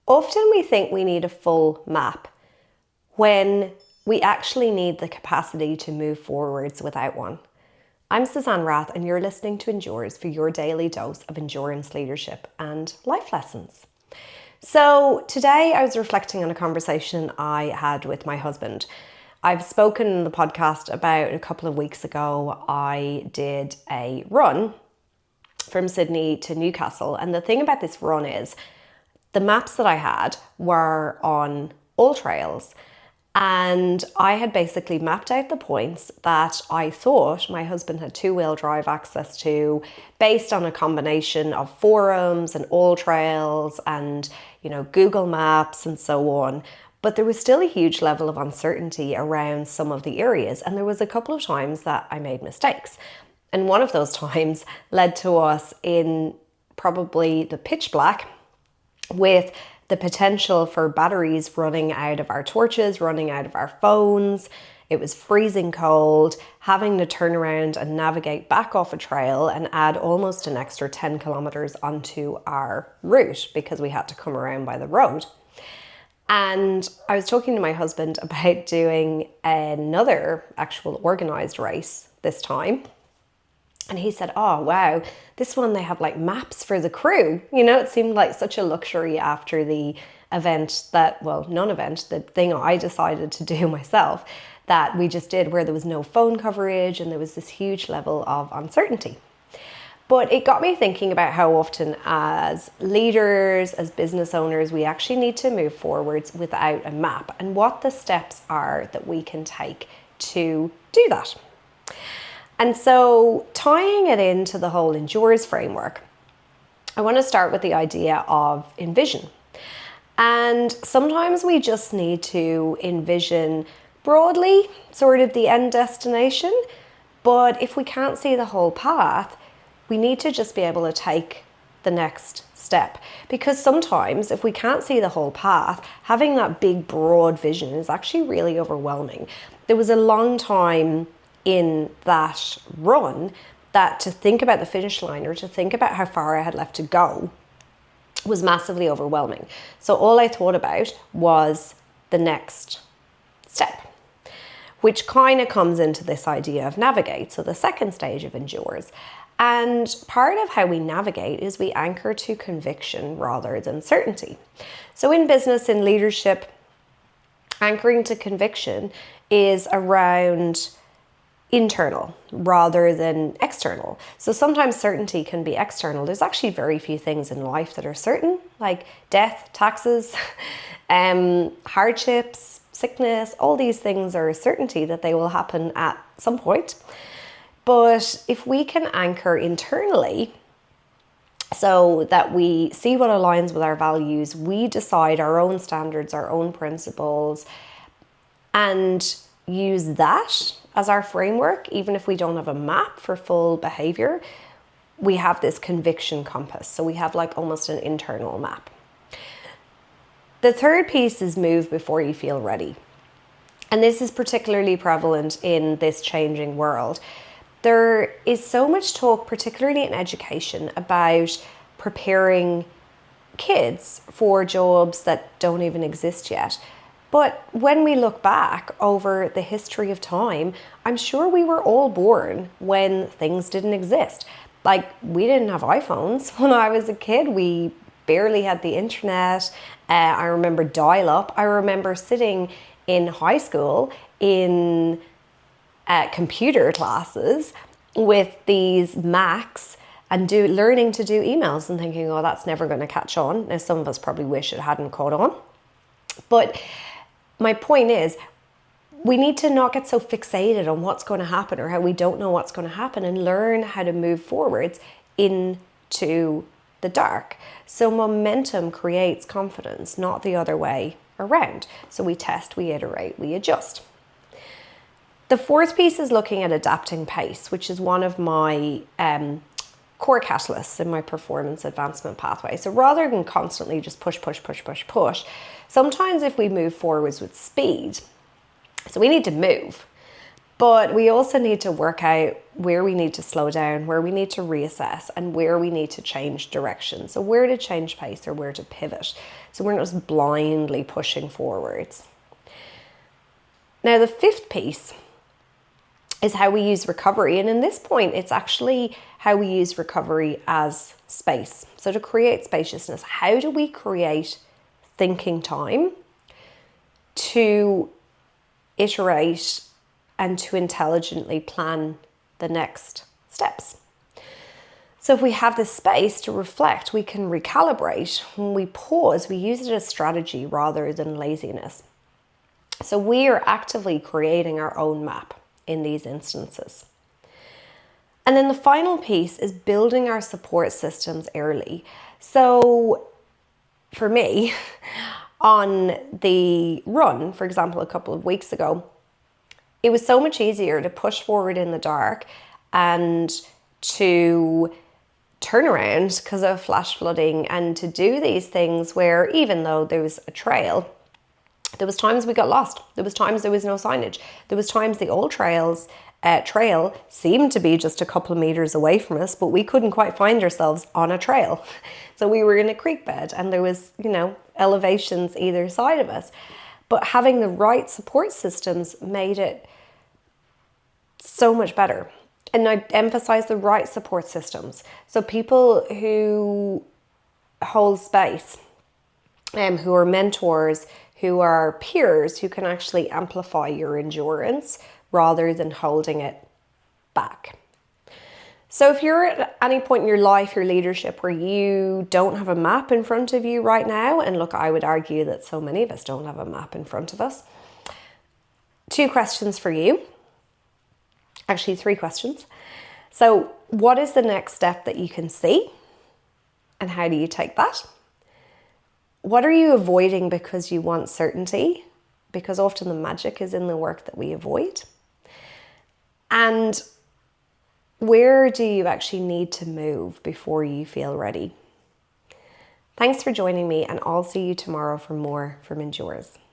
Often we think we need a full map when we actually need the capacity to move forwards without one. I'm Suzanne Rath, and you're listening to Endures for your daily dose of endurance, leadership, and life lessons. So today I was reflecting on a conversation I had with my husband. I've spoken in the podcast about a couple of weeks ago. I did a run from Sydney to Newcastle, and the thing about this run is the maps that I had were on AllTrails, and I had basically mapped out the points that I thought my husband had two-wheel drive access to based on a combination of forums and AllTrails and, Google Maps and so on. But there was still a huge level of uncertainty around some of the areas, and there was a couple of times that I made mistakes. And one of those times led to us in probably the pitch black with the potential for batteries running out of our torches, running out of our phones. It was freezing cold, having to turn around and navigate back off a trail and add almost an extra 10 kilometers onto our route because we had to come around by the road. And I was talking to my husband about doing another actual organized race this time. And he said, oh, wow, this one they have like maps for the crew. It seemed like such a luxury after the event non-event, the thing I decided to do myself that we just did where there was no phone coverage and there was this huge level of uncertainty. But it got me thinking about how often as leaders, as business owners, we actually need to move forwards without a map and what the steps are that we can take to do that. And so tying it into the whole Endures framework, I want to start with the idea of envision. And sometimes we just need to envision broadly sort of the end destination. But if we can't see the whole path, we need to just be able to take the next step. Because sometimes if we can't see the whole path, having that big broad vision is actually really overwhelming. There was a long time in that run that to think about the finish line or to think about how far I had left to go was massively overwhelming. So all I thought about was the next step, which kind of comes into this idea of navigate. So the second stage of Endures. And part of how we navigate is we anchor to conviction rather than certainty. So in business, in leadership, anchoring to conviction is around internal rather than external. So sometimes certainty can be external. There's actually very few things in life that are certain, like death, taxes, hardships, sickness. All these things are a certainty that they will happen at some point. But if we can anchor internally so that we see what aligns with our values, we decide our own standards, our own principles, and use that as our framework, even if we don't have a map for full behavior, we have this conviction compass. So we have like almost an internal map. The third piece is move before you feel ready. And this is particularly prevalent in this changing world. There is so much talk, particularly in education, about preparing kids for jobs that don't even exist yet. But when we look back over the history of time, I'm sure we were all born when things didn't exist. Like, we didn't have iPhones when I was a kid. We barely had the internet. I remember dial-up. I remember sitting in high school in computer classes with these Macs and learning to do emails and thinking, oh, that's never going to catch on. Now, some of us probably wish it hadn't caught on. But my point is, we need to not get so fixated on what's going to happen or how we don't know what's going to happen and learn how to move forwards into the dark. So momentum creates confidence, not the other way around. So we test, we iterate, we adjust. The fourth piece is looking at adapting pace, which is one of my core catalysts in my performance advancement pathway. So rather than constantly just push, sometimes if we move forwards with speed, so we need to move, But we also need to work out where we need to slow down, where we need to reassess, and where we need to change direction. So where to change pace or where to pivot. So we're not just blindly pushing forwards. Now, the fifth piece is how we use recovery. And in this point, it's actually how we use recovery as space. So to create spaciousness, how do we create thinking time to iterate and to intelligently plan the next steps? So if we have this space to reflect, we can recalibrate. When we pause, we use it as strategy rather than laziness. So we are actively creating our own map in these instances. And then the final piece is building our support systems early. So for me, on the run, for example, a couple of weeks ago, it was so much easier to push forward in the dark and to turn around because of flash flooding and to do these things where even though there was a trail, there was times we got lost. There was times there was no signage. There was times the old trail seemed to be just a couple of meters away from us, but we couldn't quite find ourselves on a trail. So we were in a creek bed and there was, elevations either side of us. But having the right support systems made it so much better. And I emphasize the right support systems. So people who hold space, who are mentors, who are peers, who can actually amplify your endurance rather than holding it back. So if you're at any point in your life, your leadership, where you don't have a map in front of you right now, and look, I would argue that so many of us don't have a map in front of us. 2 questions for you. Actually, 3 questions. So what is the next step that you can see? And how do you take that? What are you avoiding because you want certainty? Because often the magic is in the work that we avoid. And where do you actually need to move before you feel ready? Thanks for joining me, and I'll see you tomorrow for more from Endures.